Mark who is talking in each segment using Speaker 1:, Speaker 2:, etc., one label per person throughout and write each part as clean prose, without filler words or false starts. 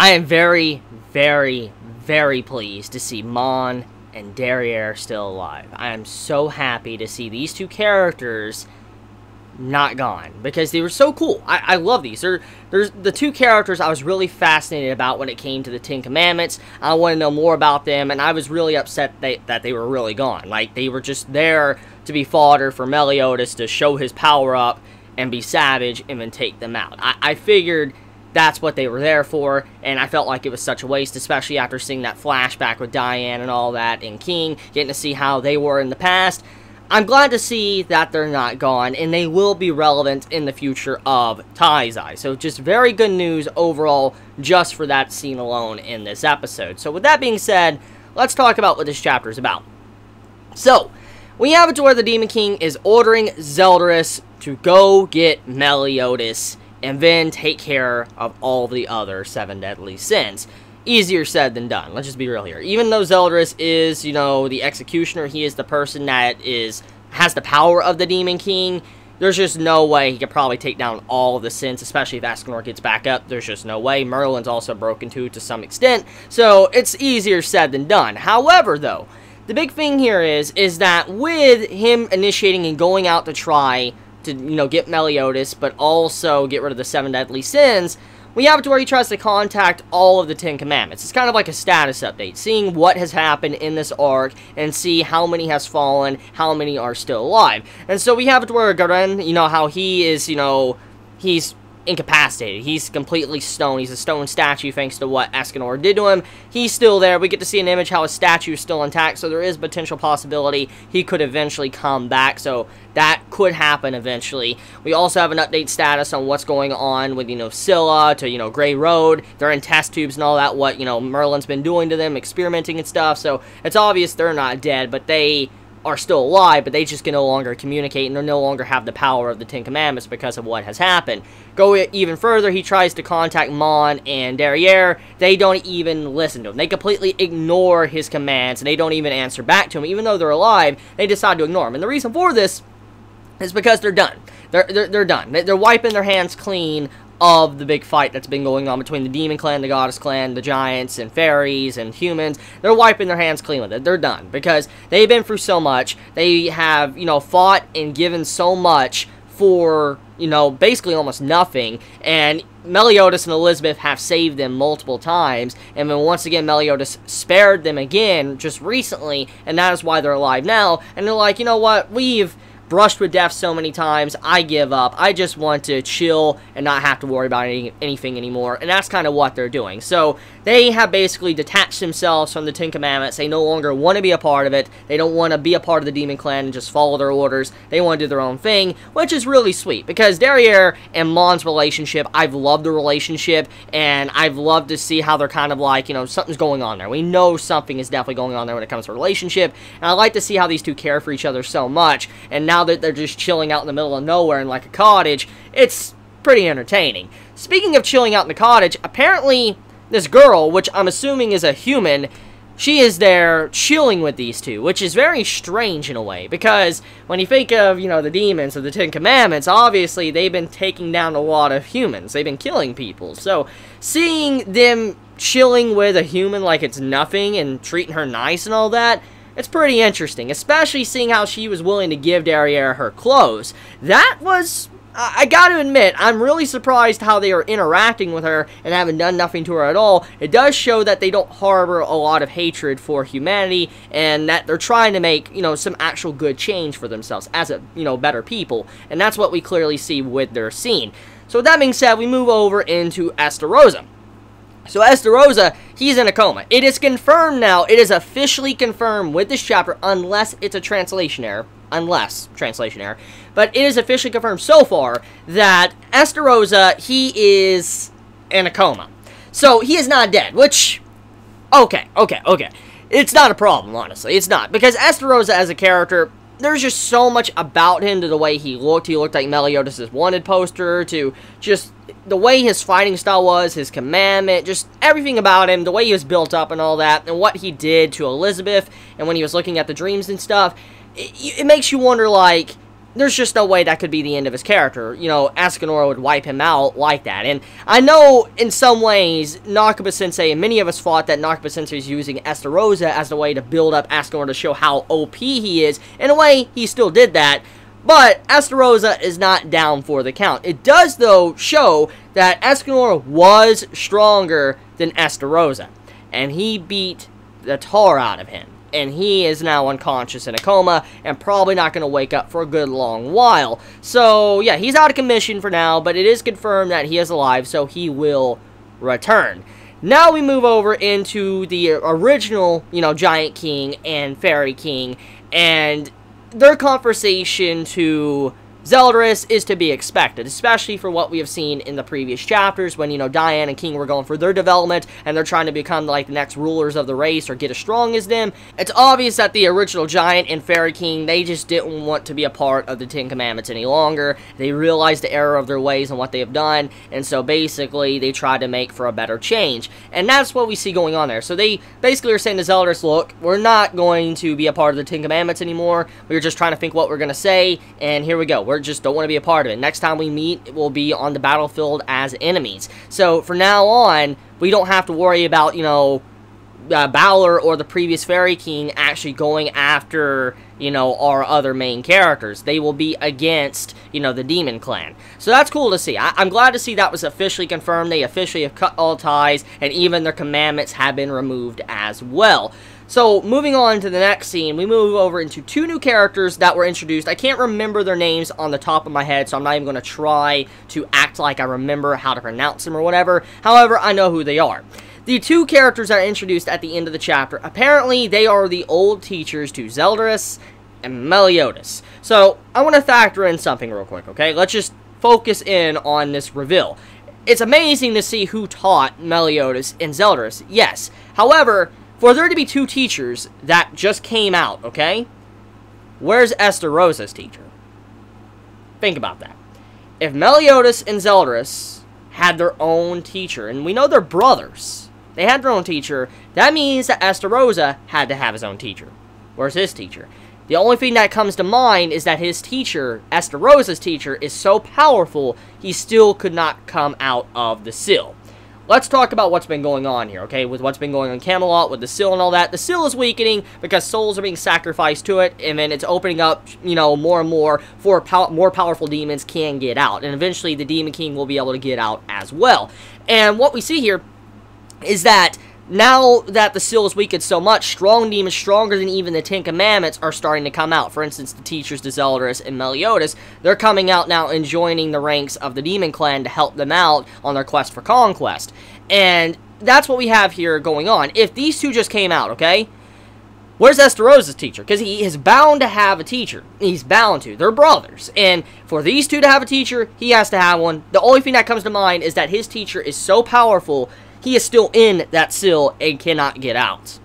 Speaker 1: I am very, very, very pleased to see Mon and Derriere still alive. I am so happy to see these two characters not gone, because they were so cool. I love these. There's the two characters I was really fascinated about when it came to the Ten Commandments. I want to know more about them, and I was really upset that they were really gone. Like, they were just there to be fodder for Meliodas to show his power up and be savage and then take them out. I figured that's what they were there for, and I felt like it was such a waste, especially after seeing that flashback with Diane and all that, and King, getting to see how they were in the past. I'm glad to see that they're not gone, and they will be relevant in the future of Taizai. So just very good news overall, just for that scene alone in this episode. So with that being said, let's talk about what this chapter is about. So, we have it to where the Demon King is ordering Zeldris to go get Meliodas, and then take care of all the other 7 deadly sins. Easier said than done. Let's just be real here. Even though Zeldris is, you know, the executioner, he is the person that has the power of the Demon King, there's just no way he could probably take down all of the sins, especially if Ascanor gets back up. There's just no way. Merlin's also broken too, to some extent, so it's easier said than done. However, though, the big thing here is that with him initiating and going out to try to, you know, get Meliodas, but also get rid of the 7 deadly sins, we have it to where he tries to contact all of the 10 Commandments. It's kind of like a status update, seeing what has happened in this arc, and see how many has fallen, how many are still alive. And so we have it to where Garen, you know, how he is, you know, he's incapacitated. He's completely stone. He's a stone statue thanks to what Ascanor did to him. He's still there. We get to see an image how his statue is still intact, so there is potential possibility he could eventually come back, so that could happen eventually. We also have an update status on what's going on with, you know, Scylla to, you know, Grey Road. They're in test tubes and all that, what, you know, Merlin's been doing to them, experimenting and stuff, so it's obvious they're not dead, but they are still alive, but they just can no longer communicate, and they no longer have the power of the 10 Commandments because of what has happened. Go even further, he tries to contact Mon and Derriere. They don't even listen to him. They completely ignore his commands, and they don't even answer back to him. Even though they're alive, they decide to ignore him. And the reason for this is because they're done. They're done. They're wiping their hands clean of the big fight that's been going on between the Demon Clan, the Goddess Clan, the Giants, and Fairies, and Humans. They're wiping their hands clean with it. They're done, because they've been through so much. They have, you know, fought and given so much for, you know, basically almost nothing, and Meliodas and Elizabeth have saved them multiple times, and then once again Meliodas spared them again just recently, and that is why they're alive now, and they're like, you know what, we've brushed with death so many times, I give up. I just want to chill and not have to worry about anything anymore, and that's kind of what they're doing. So they have basically detached themselves from the 10 Commandments. They no longer want to be a part of it. They don't want to be a part of the Demon Clan and just follow their orders. They want to do their own thing, which is really sweet, because Derriere and Mon's relationship, I've loved the relationship, and I've loved to see how they're kind of like, you know, something's going on there. We know something is definitely going on there when it comes to relationship, and I like to see how these two care for each other so much, and now that they're just chilling out in the middle of nowhere in like a cottage, it's pretty entertaining. Speaking of chilling out in the cottage, apparently this girl, which I'm assuming is a human, she is there chilling with these two, which is very strange in a way, because when you think of, you know, the demons of the 10 Commandments, obviously they've been taking down a lot of humans. They've been killing people. So seeing them chilling with a human like it's nothing and treating her nice and all that, it's pretty interesting, especially seeing how she was willing to give Derriere her clothes. That was, I gotta admit, I'm really surprised how they are interacting with her and haven't done nothing to her at all. It does show that they don't harbor a lot of hatred for humanity, and that they're trying to make, you know, some actual good change for themselves as a, you know, better people. And that's what we clearly see with their scene. So with that being said, we move over into Estarossa. So Estarossa, he's in a coma. It is confirmed now, it is officially confirmed with this chapter, unless it's a translation error. But it is officially confirmed so far that Estarossa, he is in a coma. So he is not dead, which, okay. It's not a problem, honestly. It's not. Because Estarossa as a character, there's just so much about him, to the way he looked. He looked like Meliodas' wanted poster, to just the way his fighting style was, his commandment, just everything about him, the way he was built up and all that, and what he did to Elizabeth, and when he was looking at the dreams and stuff, it makes you wonder, like, there's just no way that could be the end of his character. You know, Escanor would wipe him out like that. And I know in some ways, Nakaba-sensei, and many of us thought that Nakaba-sensei is using Estarossa as the way to build up Escanor to show how OP he is. In a way, he still did that. But Estarossa is not down for the count. It does, though, show that Escanor was stronger than Estarossa. And he beat the tar out of him. And he is now unconscious in a coma and probably not going to wake up for a good long while. So, yeah, he's out of commission for now, but it is confirmed that he is alive, so he will return. Now we move over into the original, you know, Giant King and Fairy King, and their conversation to Zeldris is to be expected, especially for what we have seen in the previous chapters when, you know, Diane and King were going for their development and they're trying to become, like, the next rulers of the race or get as strong as them. It's obvious that the original Giant and Fairy King, they just didn't want to be a part of the Ten Commandments any longer. They realized the error of their ways and what they have done, and so basically they tried to make for a better change. And that's what we see going on there. So they basically are saying to Zeldris, look, we're not going to be a part of the Ten Commandments anymore. We're just trying to think what we're going to say, and here we go. We just don't want to be a part of it. Next time we meet, it will be on the battlefield as enemies. So, for now on, we don't have to worry about, you know, Balor or the previous Fairy King actually going after, you know, our other main characters. They will be against, you know, the Demon Clan. So that's cool to see. I'm glad to see that was officially confirmed. They officially have cut all ties, and even their commandments have been removed as well. So, moving on to the next scene, we move over into two new characters that were introduced. I can't remember their names on the top of my head, so I'm not even going to try to act like I remember how to pronounce them or whatever. However, I know who they are. The two characters that are introduced at the end of the chapter, apparently they are the old teachers to Zeldris and Meliodas. So, I want to factor in something real quick, okay? Let's just focus in on this reveal. It's amazing to see who taught Meliodas and Zeldris, yes. However, for there to be two teachers that just came out, okay? Where's Estarossa's teacher? Think about that. If Meliodas and Zeldris had their own teacher, and we know they're brothers, they had their own teacher, that means that Estarossa had to have his own teacher. Where's his teacher? The only thing that comes to mind is that his teacher, Estarossa's teacher, is so powerful, he still could not come out of the Sill. Let's talk about what's been going on here, okay? With what's been going on in Camelot, with the Sill and all that. The Sill is weakening because souls are being sacrificed to it, and then it's opening up, you know, more and more for more powerful demons can get out. And eventually, the Demon King will be able to get out as well. And what we see here is that now that the Sill is weakened so much, strong demons, stronger than even the Ten Commandments, are starting to come out. For instance, the teachers to Zeldris and Meliodas, they're coming out now and joining the ranks of the Demon Clan to help them out on their quest for conquest. And that's what we have here going on. If these two just came out, okay, where's Estarossa's teacher? Because he is bound to have a teacher. He's bound to. They're brothers. And for these two to have a teacher, he has to have one. The only thing that comes to mind is that his teacher is so powerful, he is still in that Sill and cannot get out.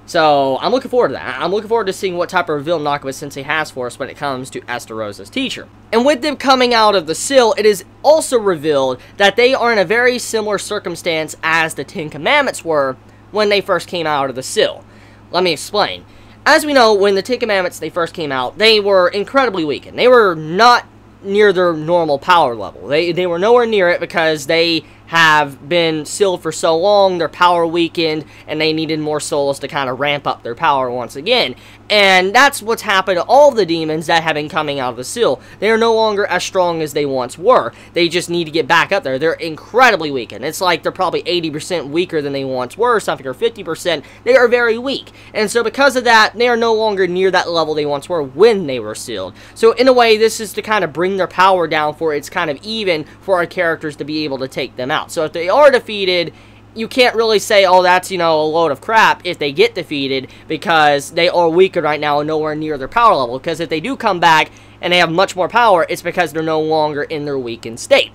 Speaker 1: So, I'm looking forward to that. I'm looking forward to seeing what type of reveal Nakaba-sensei has for us when it comes to Estarossa's teacher. And with them coming out of the Sill, it is also revealed that they are in a very similar circumstance as the Ten Commandments were when they first came out of the Sill. Let me explain. As we know, when the Ten Commandments they first came out, they were incredibly weakened. They were not near their normal power level. They were nowhere near it because they have been sealed for so long, their power weakened, and they needed more souls to kind of ramp up their power once again. And that's what's happened to all the demons that have been coming out of the Sill. They are no longer as strong as they once were. They just need to get back up there. They're incredibly weakened. It's like they're probably 80% weaker than they once were, something, or 50%. They are very weak. And so because of that, they are no longer near that level they once were when they were sealed. So in a way, this is to kind of bring their power down for it's kind of even for our characters to be able to take them out. So if they are defeated, you can't really say, oh, that's, you know, a load of crap if they get defeated, because they are weaker right now and nowhere near their power level. Because if they do come back and they have much more power, it's because they're no longer in their weakened state.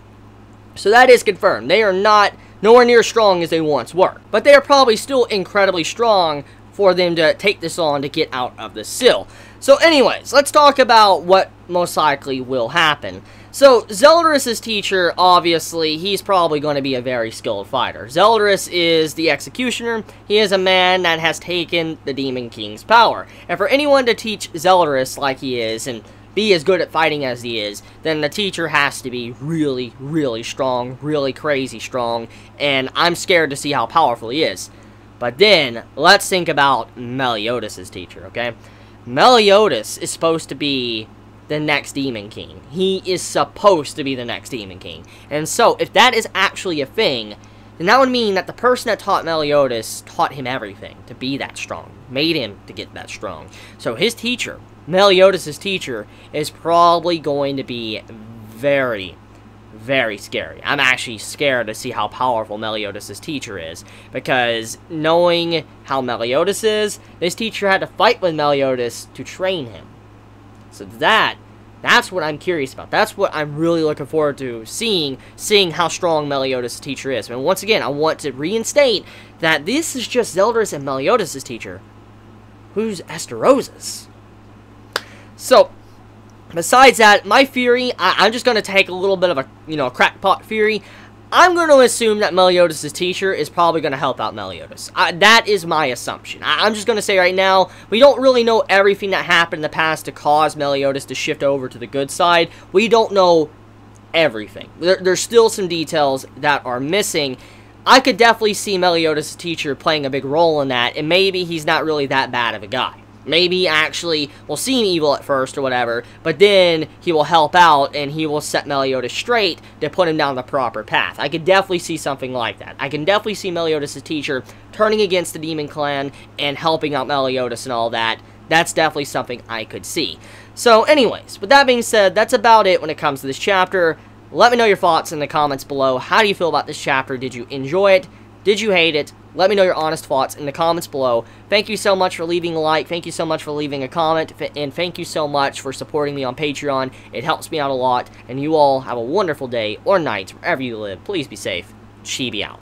Speaker 1: So that is confirmed. They are not nowhere near as strong as they once were. But they are probably still incredibly strong for them to take this on to get out of the Sill. So anyways, let's talk about what most likely will happen. So, Zeldris' teacher, obviously, he's probably going to be a very skilled fighter. Zeldris is the executioner. He is a man that has taken the Demon King's power. And for anyone to teach Zeldris like he is, and be as good at fighting as he is, then the teacher has to be really, really strong, really crazy strong, and I'm scared to see how powerful he is. But then, let's think about Meliodas' teacher, okay? Meliodas is supposed to be the next Demon King. He is supposed to be the next Demon King. And so, if that is actually a thing, then that would mean that the person that taught Meliodas taught him everything to be that strong, made him to get that strong. So his teacher, Meliodas' teacher, is probably going to be very, very scary. I'm actually scared to see how powerful Meliodas' teacher is, because knowing how Meliodas is, this teacher had to fight with Meliodas to train him. So that's what I'm curious about. That's what I'm really looking forward to seeing how strong Meliodas' teacher is. And once again, I want to reinstate that this is just Zeldris and Meliodas' teacher, who's Esterosa's. So, besides that, my theory, I'm just going to take a little bit of a, crackpot theory. I'm going to assume that Meliodas' teacher is probably going to help out Meliodas. That is my assumption. I'm just going to say right now, we don't really know everything that happened in the past to cause Meliodas to shift over to the good side. We don't know everything. There's still some details that are missing. I could definitely see Meliodas' teacher playing a big role in that, and maybe he's not really that bad of a guy. Maybe actually will seem evil at first or whatever, but then he will help out and he will set Meliodas straight to put him down the proper path. I could definitely see something like that. I can definitely see Meliodas' teacher turning against the Demon Clan and helping out Meliodas and all that. That's definitely something I could see. So anyways, with that being said, that's about it when it comes to this chapter. Let me know your thoughts in the comments below. How do you feel about this chapter? Did you enjoy it? Did you hate it? Let me know your honest thoughts in the comments below. Thank you so much for leaving a like. Thank you so much for leaving a comment. And thank you so much for supporting me on Patreon. It helps me out a lot. And you all have a wonderful day or night wherever you live. Please be safe. Chibi out.